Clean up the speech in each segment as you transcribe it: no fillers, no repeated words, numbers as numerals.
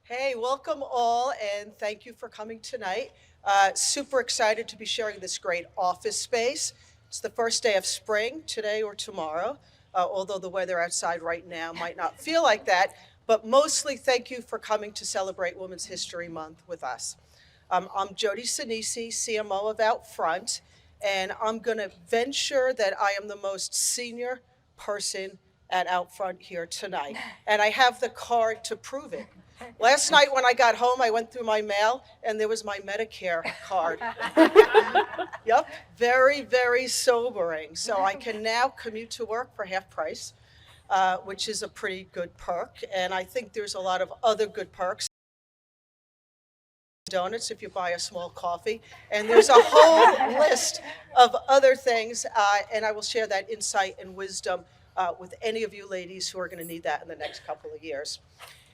Hey, welcome all, and thank you for coming tonight. Super excited to be sharing this great office space. It's the first day of spring, today or tomorrow, although the weather outside right now might not feel like that. But mostly, thank you for coming to celebrate Women's History Month with us. I'm Jody Sinisi, CMO of Outfront, and I'm going to venture that I am the most senior person at Outfront here tonight. And I have the card to prove it. Last night when I got home, I went through my mail and there was my Medicare card. Yep, very, very sobering. So I can now commute to work for half price, which is a pretty good perk. And I think there's a lot of other good perks. Donuts if you buy a small coffee. And there's a whole list of other things. And I will share that insight and wisdom with any of you ladies who are going to need that in the next couple of years.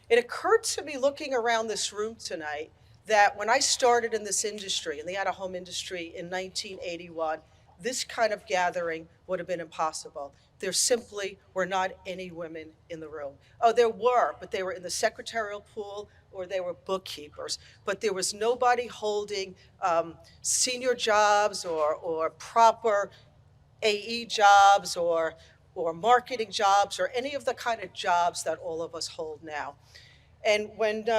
It occurred to me looking around this room tonight that when I started in this industry, in the out-of-home industry in 1981, this kind of gathering would have been impossible. There simply were not any women in the room. Oh, there were, but they were in the secretarial pool or they were bookkeepers. But there was nobody holding senior jobs or proper AE jobs or marketing jobs or any of the kind of jobs that all of us hold now. And when,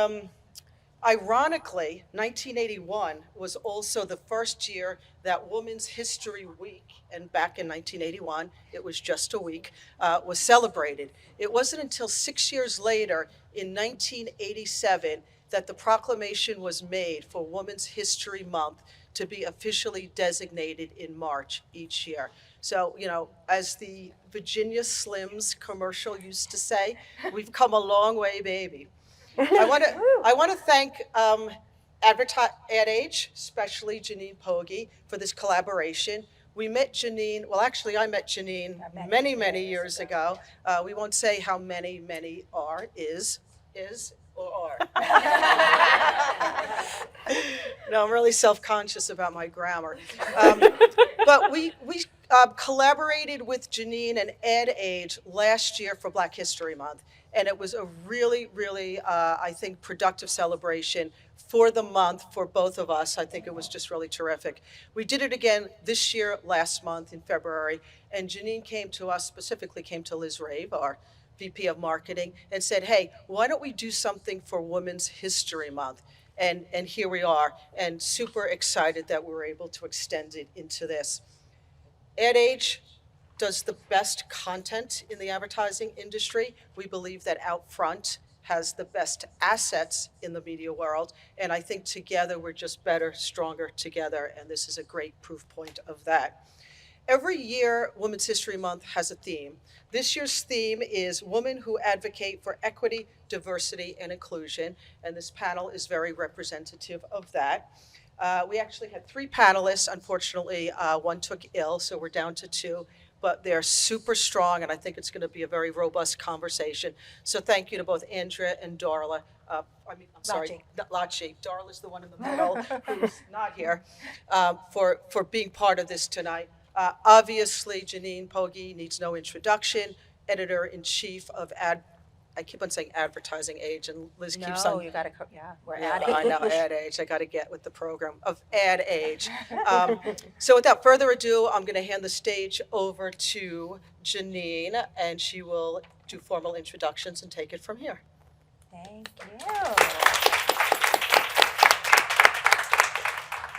ironically, 1981 was also the first year that Women's History Week, and back in 1981, it was just a week, was celebrated. It wasn't until 6 years later, in 1987, that the proclamation was made for Women's History Month to be officially designated in March each year. So, as the Virginia Slims commercial used to say, we've come a long way, baby. I want to thank Ad Age, especially Janine Pogge, for this collaboration. We met Janine, well, actually, I met Janine many, many years ago. We won't say how many is, or are. No, I'm really self-conscious about my grammar. But we collaborated with Janine and Ad Age last year for Black History Month. And it was a really, really, I think, productive celebration for the month for both of us. I think it was just really terrific. We did it again this year, last month in February, and Janine came to us, specifically came to Liz Rave, our VP of Marketing, and said, hey, why don't we do something for Women's History Month? And here we are, and super excited that we were able to extend it into this. Ad Age does the best content in the advertising industry. We believe that Outfront has the best assets in the media world. And I think together we're just better, stronger together. And this is a great proof point of that. Every year, Women's History Month has a theme. This year's theme is Women Who Advocate for Equity, Diversity, and Inclusion. And this panel is very representative of that. We actually had 3 panelists. Unfortunately, one took ill, so we're down to 2. But they're super strong, and I think it's going to be a very robust conversation. So thank you to both Andrea and Darla. Lachi. Darla's the one in the middle who's not here, for being part of this tonight. Obviously, Janine Pogge needs no introduction, editor-in-chief of I keep on saying Advertising Age, and Liz keeps on. No, you got to, we're Yeah, Ad Age. I know, Ad Age. I got to get with the program of Ad Age. So without further ado, I'm going to hand the stage over to Janine, and she will do formal introductions and take it from here. Thank you.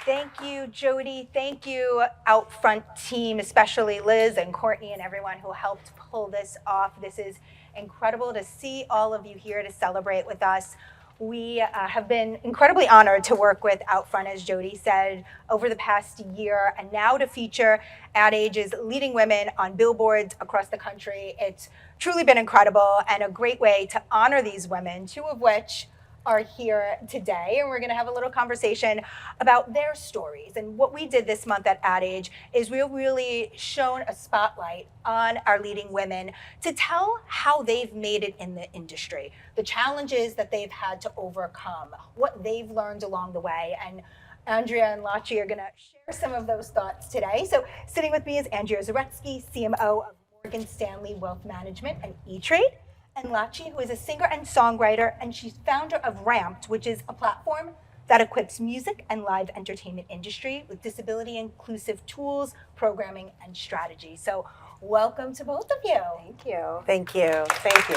Thank you, Jody. Thank you, Outfront team, especially Liz and Courtney and everyone who helped pull this off. This is incredible to see all of you here to celebrate with us. We have been incredibly honored to work with Outfront, as Jody said, over the past year, and now to feature Ad Age's leading women on billboards across the country. It's truly been incredible and a great way to honor these women, 2 of which are here today, and we're going to have a little conversation about their stories. And what we did this month at Ad Age is we really shone a spotlight on our leading women to tell how they've made it in the industry, the challenges that they've had to overcome, what they've learned along the way. And Andrea and Lachi are going to share some of those thoughts today. So sitting with me is Andrea Zaretsky, CMO of Morgan Stanley Wealth Management and E-Trade. and Lachi, who is a singer and songwriter, and she's founder of Ramped, which is a platform that equips music and live entertainment industry with disability inclusive tools, programming, and strategy. So welcome to both of you. Thank you. Thank you. Thank you.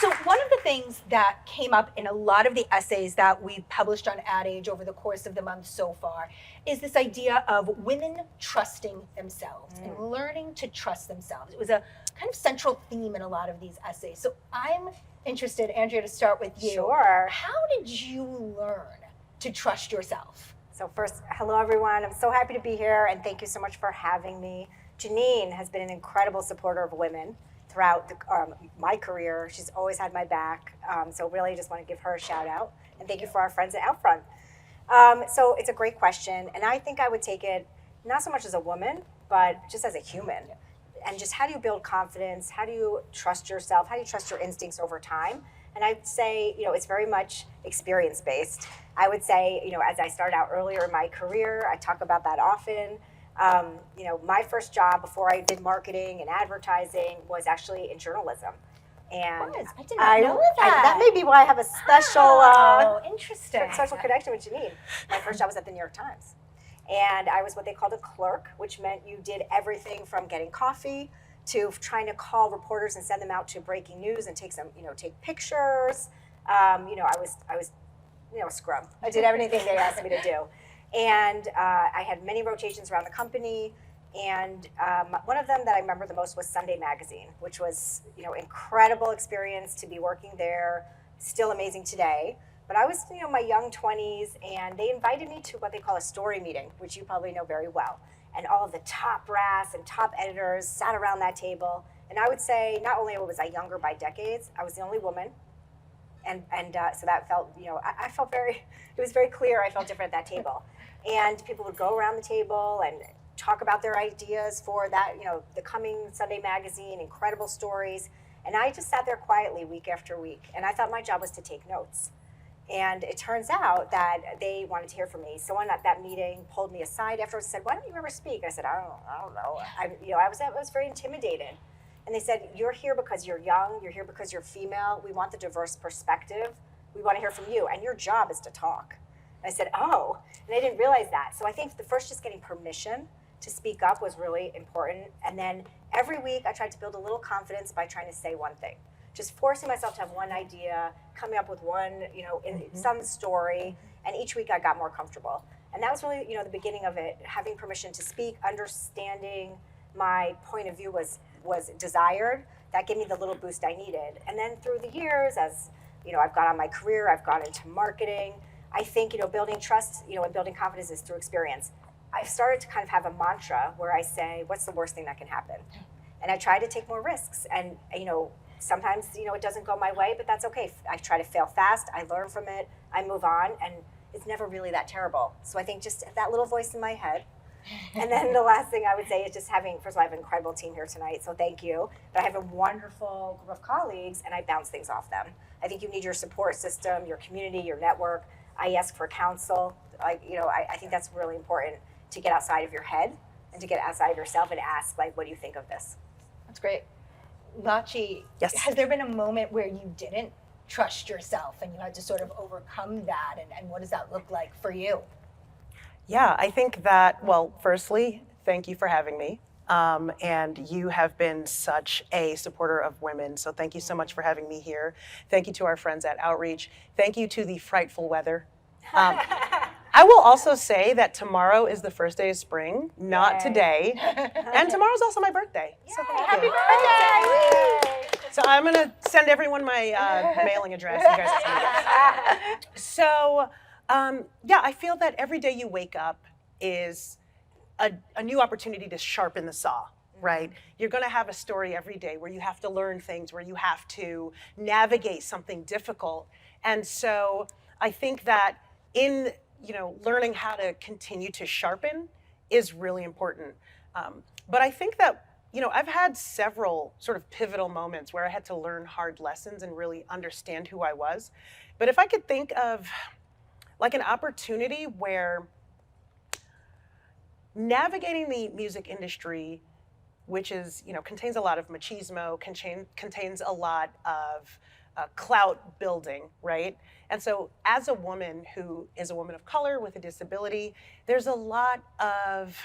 So one of the things that came up in a lot of the essays that we've published on Ad Age over the course of the month so far is this idea of women trusting themselves and learning to trust themselves. It was a kind of central theme in a lot of these essays. So I'm interested, Andrea, to start with you. Sure. How did you learn to trust yourself? So first, hello everyone. I'm so happy to be here and thank you so much for having me. Janine has been an incredible supporter of women throughout my career. She's always had my back. So really just want to give her a shout out. And thank you for our friends at Outfront. So it's a great question. And I think I would take it not so much as a woman, but just as a human. And just how do you build confidence? How do you trust yourself? How do you trust your instincts over time? And I'd say, it's very much experience based. I would say, as I started out earlier in my career, I talk about that often. My first job before I did marketing and advertising was actually in journalism. And I did not know that. That may be why I have a interesting. special connection with Janine. My first job was at the New York Times. And I was what they called a clerk, which meant you did everything from getting coffee to trying to call reporters and send them out to breaking news and take pictures. I was scrum. I did everything they asked me to do. And I had many rotations around the company. And one of them that I remember the most was Sunday Magazine, which was, incredible experience to be working there, still amazing today. But I was, my young 20s, and they invited me to what they call a story meeting, which you probably know very well. And all of the top brass and top editors sat around that table. And I would say not only was I younger by decades, I was the only woman. And so that felt, I felt it was very clear I felt different at that table. And people would go around the table and talk about their ideas for that, the coming Sunday Magazine, incredible stories. And I just sat there quietly week after week. And I thought my job was to take notes. And it turns out that they wanted to hear from me. Someone at that meeting pulled me aside afterwards and said, "Why don't you ever speak?" I said, I don't know. I was very intimidated. And they said, "You're here because you're young. You're here because you're female. We want the diverse perspective. We want to hear from you. And your job is to talk." And I said, "Oh," and I didn't realize that. So I think the first just getting permission to speak up was really important. And then every week I tried to build a little confidence by trying to say one thing. Just forcing myself to have one idea, coming up with one, some story, and each week I got more comfortable. And that was really, the beginning of it, having permission to speak, understanding my point of view was desired. That gave me the little boost I needed. And then through the years, as, I've gone on my career, I've gone into marketing, I think, building trust, and building confidence is through experience. I've started to kind of have a mantra where I say, what's the worst thing that can happen? And I try to take more risks. And, sometimes, it doesn't go my way, but that's okay. I try to fail fast. I learn from it. I move on. And it's never really that terrible. So I think just that little voice in my head. And then the last thing I would say is just having, first of all, I have an incredible team here tonight, so thank you. But I have a wonderful group of colleagues, and I bounce things off them. I think you need your support system, your community, your network. I ask for counsel. I think that's really important to get outside of your head and to get outside of yourself and ask, what do you think of this? That's great. Lachi, Yes. Has there been a moment where you didn't trust yourself and you had to sort of overcome that? And what does that look like for you? Yeah, I think that, well, firstly, thank you for having me. And you have been such a supporter of women. So thank you so much for having me here. Thank you to our friends at Outreach. Thank you to the frightful weather. I will also say that tomorrow is the first day of spring, not Yay. today. And tomorrow's also my birthday. So thank Happy you. birthday! So I'm gonna send everyone my mailing address. You guys can send it. So yeah, I feel that every day you wake up is a new opportunity to sharpen the saw, right? You're gonna have a story every day where you have to learn things, where you have to navigate something difficult. And so I think that in learning how to continue to sharpen is really important. But I think that, I've had several sort of pivotal moments where I had to learn hard lessons and really understand who I was. But if I could think of an opportunity where navigating the music industry which is, contains a lot of machismo, contains a lot of clout building, right? And so as a woman who is a woman of color with a disability, there's a lot of,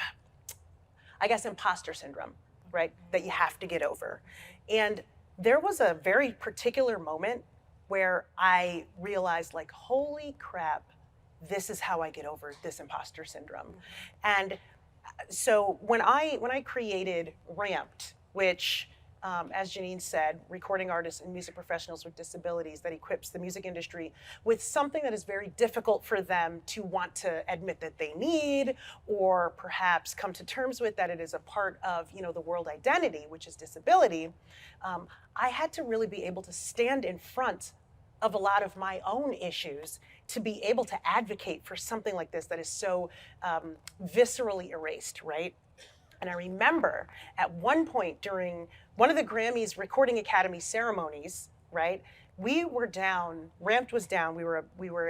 I guess, imposter syndrome, right, that you have to get over. And there was a very particular moment where I realized, like, holy crap, this is how I get over this imposter syndrome. And so when I created Ramped, which, as Janine said, recording artists and music professionals with disabilities, that equips the music industry with something that is very difficult for them to want to admit that they need, or perhaps come to terms with, that it is a part of, the world identity, which is disability. I had to really be able to stand in front of a lot of my own issues to be able to advocate for something like this that is so viscerally erased, right? And I remember at one point during one of the Grammys Recording Academy ceremonies, right, we were down, Ramped was down, we were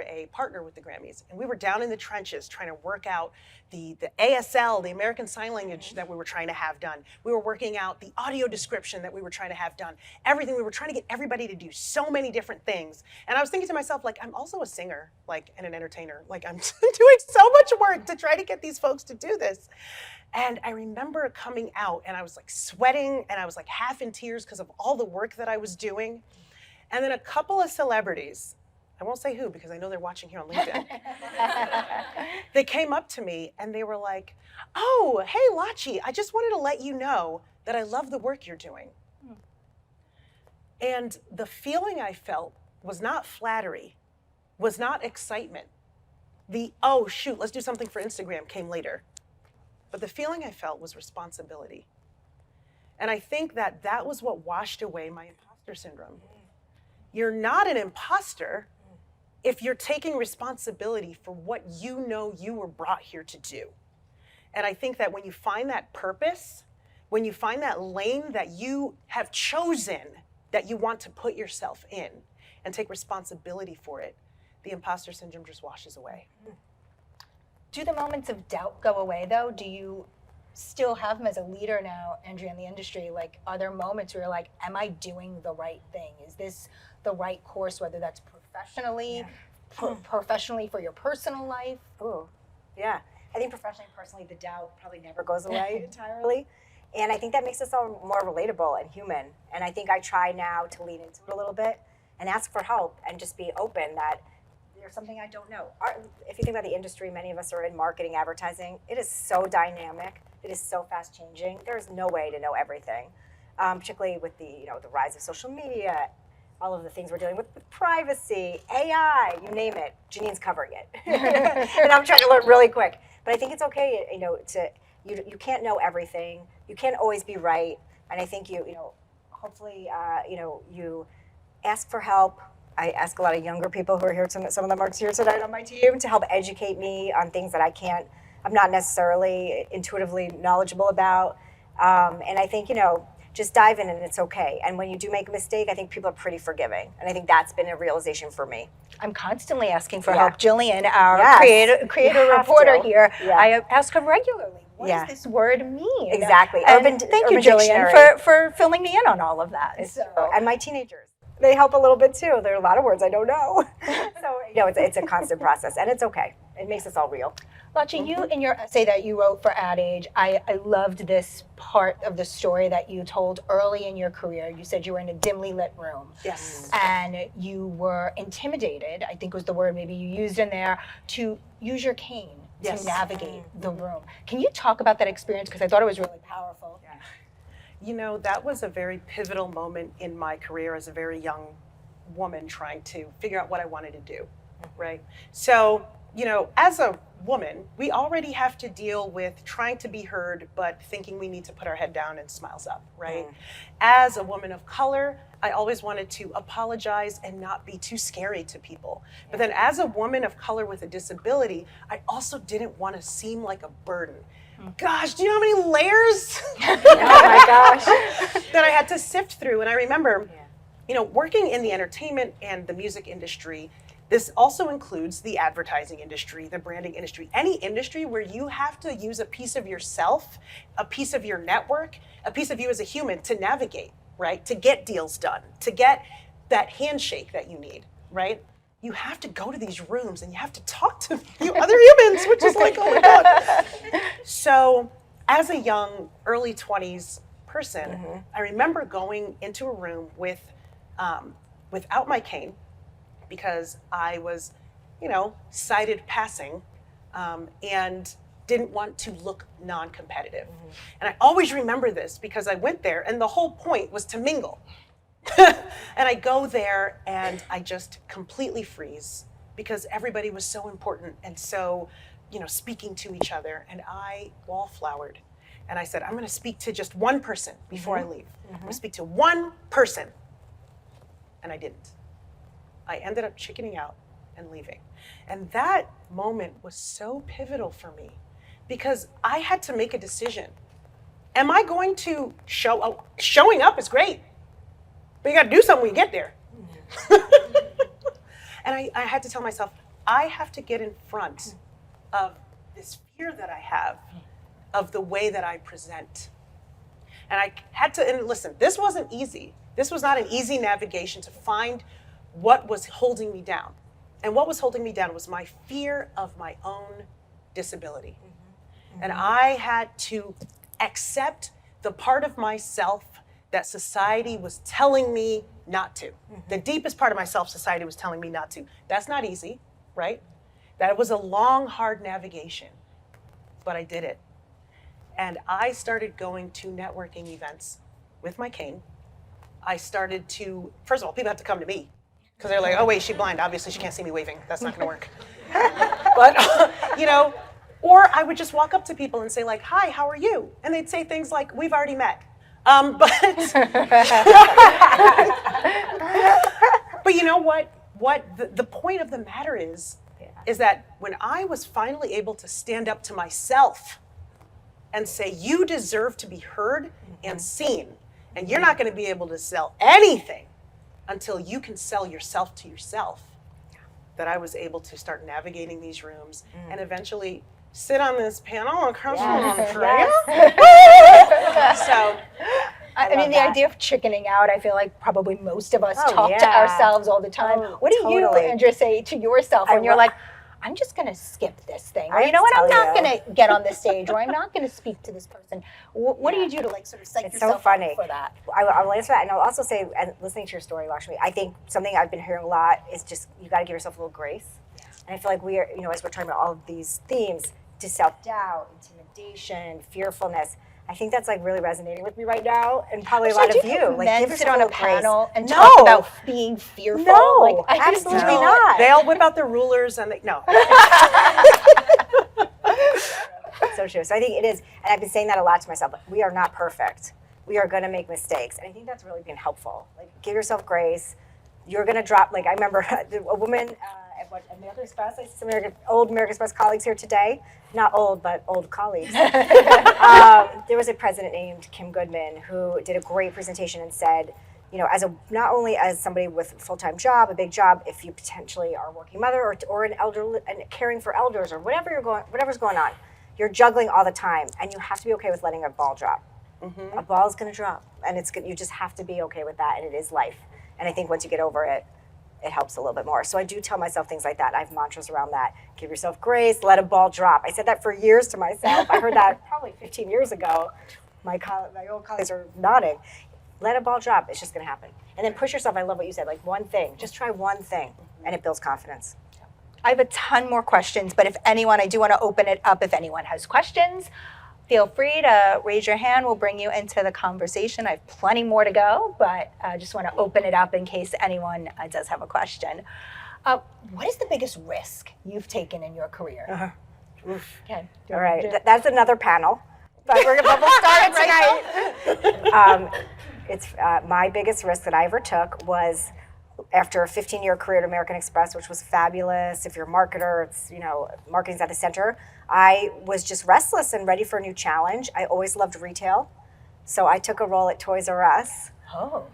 a partner with the Grammys, and we were down in the trenches trying to work out the ASL, the American Sign Language that we were trying to have done. We were working out the audio description that we were trying to have done. Everything, we were trying to get everybody to do so many different things. And I was thinking to myself, like, I'm also a singer, like, and an entertainer. Like, I'm doing so much work to try to get these folks to do this. And I remember coming out and I was like sweating and I was like half in tears because of all the work that I was doing. And then a couple of celebrities, I won't say who because I know they're watching here on LinkedIn. They came up to me and they were like, "Oh, hey, Lachi, I just wanted to let you know that I love the work you're doing." And the feeling I felt was not flattery, was not excitement. The, oh, shoot, let's do something for Instagram came later. But the feeling I felt was responsibility. And I think that that was what washed away my imposter syndrome. You're not an imposter if you're taking responsibility for what you know you were brought here to do. And I think that when you find that purpose, when you find that lane that you have chosen, that you want to put yourself in and take responsibility for it, the imposter syndrome just washes away. Do the moments of doubt go away though? Do you still have them as a leader now, Andrea, in the industry? Like, are there moments where you're like, am I doing the right thing? Is this the right course, whether that's professionally, professionally for your personal life? Ooh, yeah. I think professionally and personally, the doubt probably never goes away entirely. And I think that makes us all more relatable and human. And I think I try now to lean into it a little bit and ask for help and just be open that there's something I don't know. If you think about the industry, many of us are in marketing, advertising. It is so dynamic. It is so fast changing. There's no way to know everything, particularly with the rise of social media, all of the things we're dealing with privacy, AI, you name it. Janine's covering it, and I'm trying to learn really quick. But I think it's okay, you can't know everything. You can't always be right. And I think hopefully, you ask for help. I ask a lot of younger people who are here, some of them are here tonight on my team, to help educate me on things that I'm not necessarily intuitively knowledgeable about. And I think, just dive in and it's okay. And when you do make a mistake, I think people are pretty forgiving. And I think that's been a realization for me. I'm constantly asking for help. Jillian, our creator reporter here, I ask her regularly, what does this word mean? Exactly. And thank you, Jillian, for filling me in on all of that. And my teenagers, they help a little bit too. There are a lot of words I don't know. So, it's a constant process and it's okay. It makes us all real. Lachi, you in your essay that you wrote for Ad Age, I loved this part of the story that you told early in your career. You said you were in a dimly lit room. Yes. And you were intimidated, I think was the word maybe you used in there, to use your cane to navigate the room. Can you talk about that experience? Because I thought it was really powerful. Yeah. That was a very pivotal moment in my career as a very young woman trying to figure out what I wanted to do, right? So, as a woman, we already have to deal with trying to be heard, but thinking we need to put our head down and smiles up, right? As a woman of color, I always wanted to apologize and not be too scary to people. But then as a woman of color with a disability, I also didn't want to seem like a burden. Gosh, do you know how many layers Oh my gosh. that I had to sift through? And I remember, working in the entertainment and the music industry, This also includes the advertising industry, the branding industry, any industry where you have to use a piece of yourself, a piece of your network, a piece of you as a human to navigate, right? To get deals done, to get that handshake that you need, right? You have to go to these rooms and you have to talk to other humans, which is like, oh my God. So as a young, early 20s person, I remember going into a room without my cane, because I was, sighted passing, and didn't want to look non-competitive. And I always remember this because I went there and the whole point was to mingle. And I go there and I just completely freeze because everybody was so important and so, speaking to each other, and I wallflowered. And I said, I'm gonna speak to just one person before I leave. I'm gonna speak to one person. And I didn't. I ended up chickening out and leaving. And that moment was so pivotal for me because I had to make a decision. Am I going to showing up is great, but you got to do something when you get there. And I had to tell myself, I have to get in front of this fear that I have of the way that I present. And I had to, and listen, this wasn't easy. This was not an easy navigation to find what was holding me down. And what was holding me down was my fear of my own disability. And I had to accept the part of myself that society was telling me not to. The deepest part of myself, society was telling me not to. That's not easy, right? That was a long, hard navigation, but I did it. And I started going to networking events with my cane. I started to, first of all, people had to come to me because they're like, oh wait, she's blind. Obviously she can't see me waving. That's not gonna work. But, or I would just walk up to people and say like, hi, how are you? And they'd say things like, we've already met. But you know what? The point of the matter is that when I was finally able to stand up to myself and say, you deserve to be heard and seen, and you're not going to be able to sell anything until you can sell yourself to yourself, that I was able to start navigating these rooms and eventually sit on this panel across from Andrea. So, I mean, the idea of chickening out, I feel like probably most of us talk to yeah. ourselves all the time. Oh, What do you, totally. Andrea, say to yourself when you're like, I'm just going to skip this thing? Or I you know what, I'm tell not you. going to get on this stage, or I'm not going to speak to this person. What do you do to like sort of psych It's so yourself funny. up for that? I will answer that, and I'll also say, and listening to your story, Lakshmi, I think something I've been hearing a lot is just you got to give yourself a little grace. And I feel like we are, as we're talking about all of these themes, to self-doubt, intimidation, fearfulness. I think that's like really resonating with me right now, and probably a lot of you. Like, give sit yourself on a little grace. panel and No. talk about being fearful. No, like, I just absolutely don't- not. they all whip out their rulers and no. So true. So I think it is, and I've been saying that a lot to myself. We are not perfect. We are going to make mistakes, and I think that's really been helpful. Like, give yourself grace. You're going to drop. Like, I remember a woman at American Express. I see some old American Express colleagues here today. Not old, but old colleagues. There was a president named Kim Goodman who did a great presentation and said, not only as somebody with a full-time job, a big job, if you potentially are a working mother or an elder and caring for elders or whatever's going on, you're juggling all the time, and you have to be okay with letting a ball drop. A ball is going to drop, and you just have to be okay with that, and it is life. And I think once you get over it, it helps a little bit more. So I do tell myself things like that. I have mantras around that. Give yourself grace, let a ball drop. I said that for years to myself. I heard that probably 15 years ago. My old colleagues are nodding. Let a ball drop. It's just going to happen. And then push yourself. I love what you said. Like, one thing. Just try one thing, and it builds confidence. I have a ton more questions, but I do want to open it up. If anyone has questions, feel free to raise your hand. We'll bring you into the conversation. I have plenty more to go, but I just want to open it up in case anyone does have a question. What is the biggest risk you've taken in your career? Okay. All right. That's another panel. But we'll start it tonight. It's my biggest risk that I ever took was after a 15-year career at American Express, which was fabulous. If you're a marketer, it's, marketing's at the center. I was just restless and ready for a new challenge. I always loved retail. So I took a role at Toys R Us. Oh.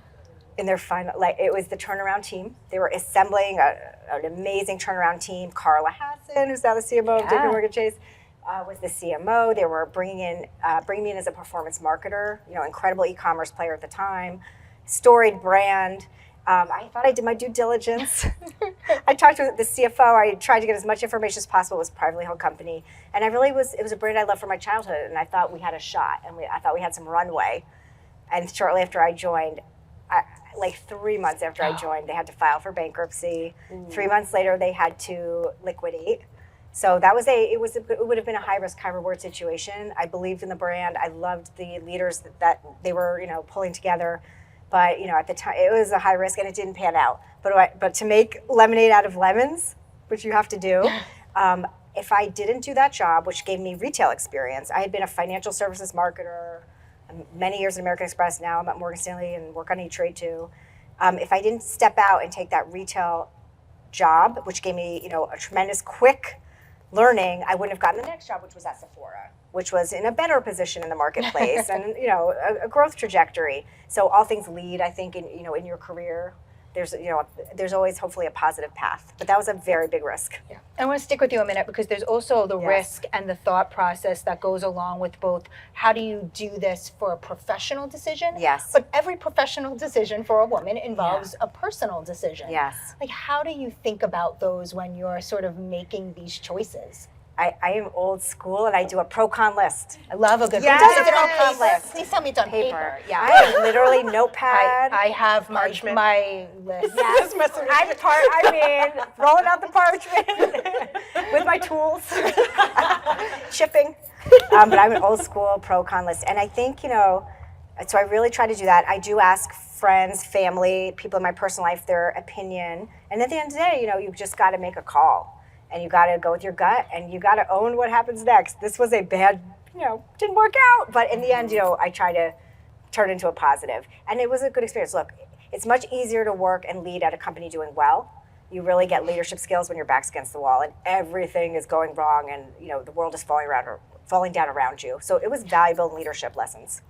in their final, like it was the turnaround team. They were assembling an amazing turnaround team. Carla Hassan, who's now the CMO of Yeah. JP Morgan Chase, was the CMO. They were bringing me in as a performance marketer. Incredible e-commerce player at the time, storied brand. I thought I did my due diligence. I talked to the CFO. I tried to get as much information as possible. It was a privately held company, and it was a brand I loved from my childhood, and I thought we had a shot, and I thought we had some runway. And shortly after I joined, like 3 months after I joined, they had to file for bankruptcy. 3 months later, they had to liquidate. So that was it would have been a high risk, high reward situation. I believed in the brand. I loved the leaders that they were, pulling together. But at the time, it was a high risk and it didn't pan out. But to make lemonade out of lemons, which you have to do, if I didn't do that job, which gave me retail experience, I had been a financial services marketer many years at American Express. Now I'm at Morgan Stanley and work on E-Trade too. If I didn't step out and take that retail job, which gave me a tremendous quick learning, I wouldn't have gotten the next job, which was at Sephora, which was in a better position in the marketplace and a growth trajectory. So all things lead, I think, in your career. There's always hopefully a positive path, but that was a very big risk. Yeah. I want to stick with you a minute because there's also the risk and the thought process that goes along with both. How do you do this for a professional decision? Yes. But every professional decision for a woman involves a personal decision. Yes. Like, how do you think about those when you're sort of making these choices? I am old school and I do a pro-con list. I love a good Yes. Does it on Pro-con paper? list. Please tell me it's on paper. Yeah, I have literally notepad. I have Parchment. my list. Yes, rolling out the parchment with my tools, shipping. But I'm an old school pro-con list. And I think, so I really try to do that. I do ask friends, family, people in my personal life, their opinion. And at the end of the day, you've just got to make a call. And you got to go with your gut and you got to own what happens next. This was a bad, didn't work out. But in the end, I try to turn it into a positive. And it was a good experience. Look, it's much easier to work and lead at a company doing well. You really get leadership skills when your back's against the wall and everything is going wrong and the world is falling down around you. So it was valuable leadership lessons.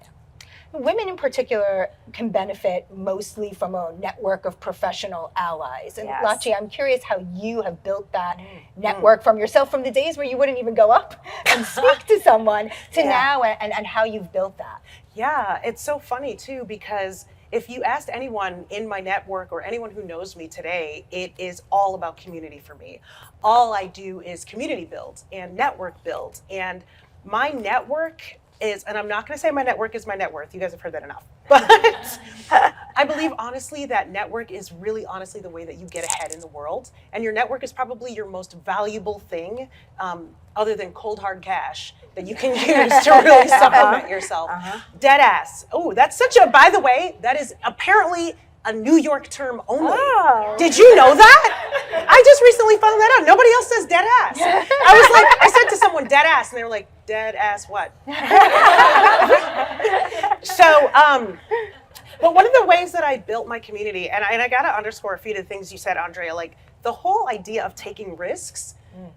Women in particular can benefit mostly from a network of professional allies. And Yes. Lachi, I'm curious how you have built that network from yourself, from the days where you wouldn't even go up and speak to someone to now, and how you've built that. Yeah, it's so funny too, because if you asked anyone in my network or anyone who knows me today, it is all about community for me. All I do is community build and network build. And my network is, and I'm not going to say my network is my net worth. You guys have heard that enough. But I believe honestly that network is really honestly the way that you get ahead in the world. And your network is probably your most valuable thing, other than cold hard cash, that you can use to really supplement yourself. Dead ass. Oh, that's such a, by the way, that is apparently a New York term only. Oh. Did you know that? I just recently found that out. Nobody else says dead ass. I said to someone dead ass, and they were like, dead ass what? So, but one of the ways that I built my community, and I gotta underscore a few of the things you said, Andrea, like the whole idea of taking risks,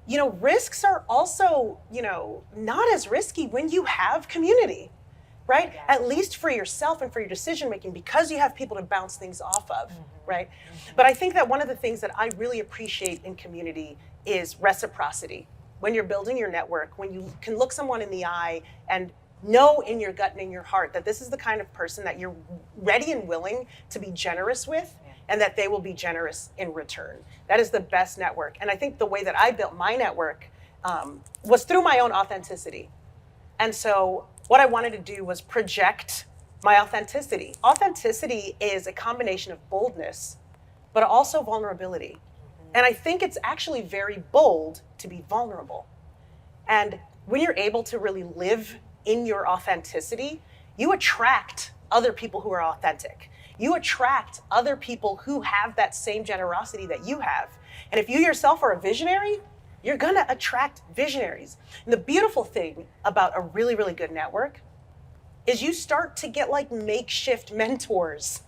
risks are also, not as risky when you have community. Right? At least for yourself and for your decision making, because you have people to bounce things off of, right? But I think that one of the things that I really appreciate in community is reciprocity. When you're building your network, when you can look someone in the eye and know in your gut and in your heart that this is the kind of person that you're ready and willing to be generous with, and that they will be generous in return. That is the best network. And I think the way that I built my network was through my own authenticity. And so what I wanted to do was project my authenticity. Authenticity is a combination of boldness, but also vulnerability. And I think it's actually very bold to be vulnerable. And when you're able to really live in your authenticity, you attract other people who are authentic. You attract other people who have that same generosity that you have. And if you yourself are a visionary, you're gonna attract visionaries. And the beautiful thing about a really, really good network is you start to get like makeshift mentors.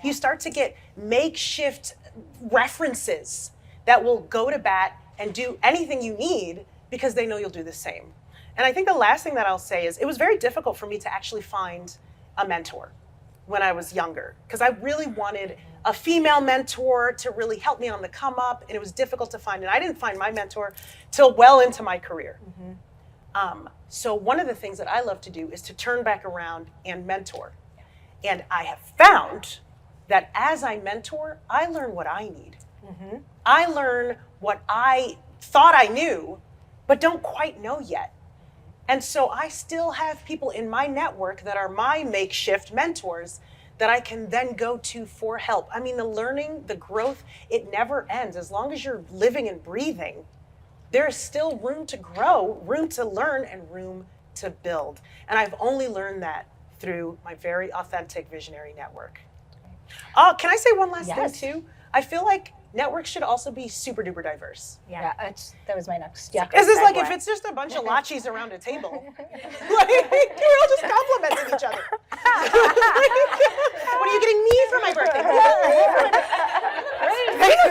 You start to get makeshift references that will go to bat and do anything you need because they know you'll do the same. And I think the last thing that I'll say is it was very difficult for me to actually find a mentor. when I was younger, because I really wanted a female mentor to really help me on the come up, and it was difficult to find. And I didn't find my mentor till well into my career. So one of the things that I love to do is to turn back around and mentor. And I have found that as I mentor, I learn what I need. I learn what I thought I knew, but don't quite know yet. And so I still have people in my network that are my makeshift mentors that I can then go to for help. I mean, the learning, the growth, it never ends. As long as you're living and breathing, there is still room to grow, room to learn, and room to build. And I've only learned that through my very authentic visionary network. Can I say one last thing too? I feel like networks should also be super duper diverse. Yeah, that was my next. Yeah. Is this like if it's just a bunch of lachis around a table, like you're all just complimenting each other? What are you getting me for my birthday?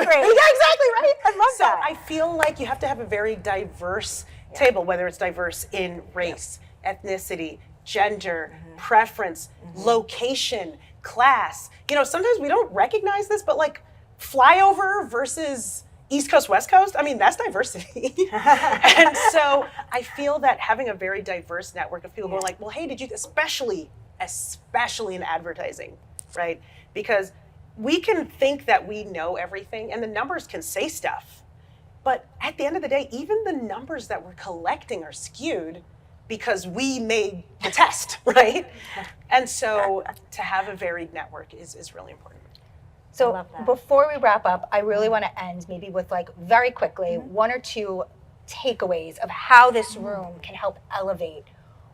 Great. Yeah, exactly, right? I love So that. I feel like you have to have a very diverse table, whether it's diverse in race, ethnicity, gender, preference, location, class. You know, sometimes we don't recognize this, but like flyover versus East Coast, West Coast, I mean, that's diversity. And so I feel that having a very diverse network of people going like, well, hey, did you, especially in advertising, right? Because we can think that we know everything and the numbers can say stuff. But at the end of the day, even the numbers that we're collecting are skewed because we made the test, right? And so to have a varied network is really important. So before we wrap up, I really want to end maybe with like very quickly one or two takeaways of how this room can help elevate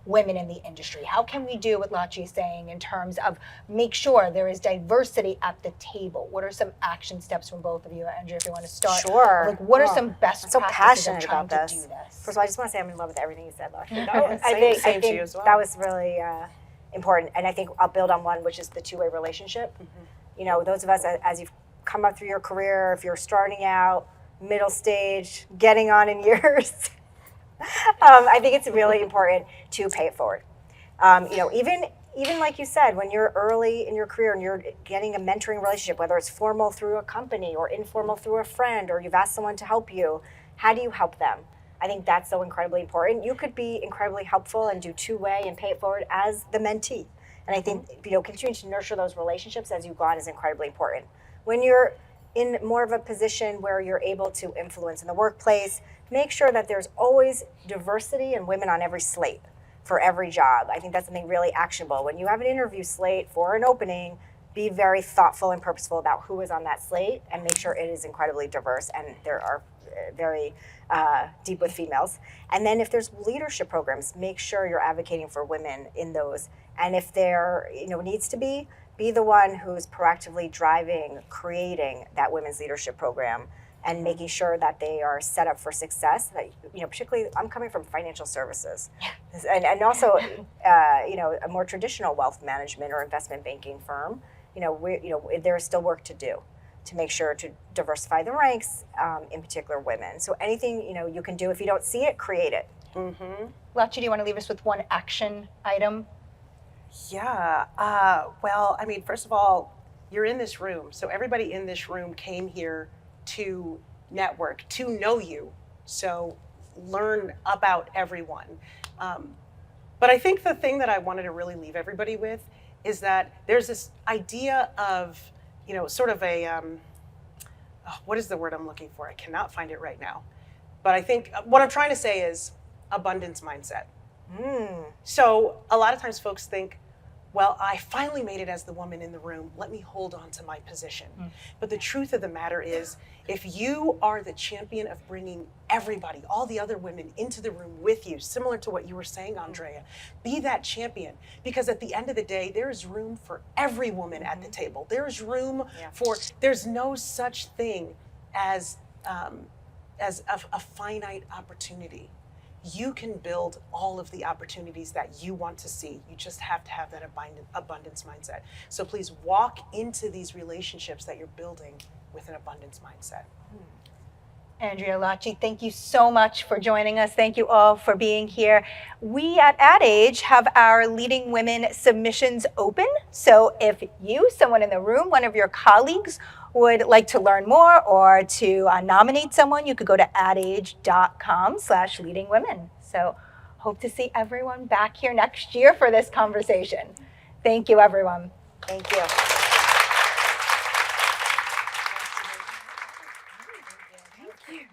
women in the industry. How can we do what Lachi is saying in terms of make sure there is diversity at the table? What are some action steps from both of you? Andrea, if you want to start. Sure. Like what are some best I'm so practices of passionate trying about to do this? First of all, I just want to say I'm in love with everything you said, Laura. Same to you as well. That was really important. And I think I'll build on one, which is the two-way relationship. You know, those of us, as you've come up through your career, if you're starting out, middle stage, getting on in years, I think it's really important to pay it forward. You know, even like you said, when you're early in your career and you're getting a mentoring relationship, whether it's formal through a company or informal through a friend, or you've asked someone to help you, how do you help them? I think that's so incredibly important. You could be incredibly helpful and do two-way and pay it forward as the mentee. And I think, you know, continuing to nurture those relationships as you go on is incredibly important. When you're in more of a position where you're able to influence in the workplace, make sure that there's always diversity and women on every slate for every job. I think that's something really actionable. When you have an interview slate for an opening, be very thoughtful and purposeful about who is on that slate and make sure it is incredibly diverse and there are very deep with females. And then if there's leadership programs, make sure you're advocating for women in those. And if there, you know, needs to be the one who's proactively driving, creating that women's leadership program and making sure that they are set up for success. That, you know, particularly, I'm coming from financial services, and also, you know, a more traditional wealth management or investment banking firm. You know, there's still work to do to make sure to diversify the ranks, in particular women. So anything, you know, you can do, if you don't see it, create it. Lachi, do you want to leave us with one action item? Yeah. Well, I mean, first of all, you're in this room. So everybody in this room came here to network, to know you. So learn about everyone. But I think the thing that I wanted to really leave everybody with is that there's this idea of, you know, sort of a, what is the word I'm looking for? I cannot find it right now. But I think what I'm trying to say is abundance mindset. So a lot of times folks think, well, I finally made it as the woman in the room. Let me hold on to my position. But the truth of the matter is, if you are the champion of bringing everybody, all the other women into the room with you, similar to what you were saying, Andrea, be that champion. Because at the end of the day, there is room for every woman at the table. There is room for, there's no such thing as a finite opportunity. You can build all of the opportunities that you want to see. You just have to have that abundance mindset. So please walk into these relationships that you're building with an abundance mindset. Andrea Lacci, thank you so much for joining us. Thank you all for being here. We at Ad Age have our Leading Women submissions open. So if you, someone in the room, one of your colleagues would like to learn more or to nominate someone, you could go to adage.com/leadingwomen. So hope to see everyone back here next year for this conversation. Thank you, everyone. Thank you. Thank you.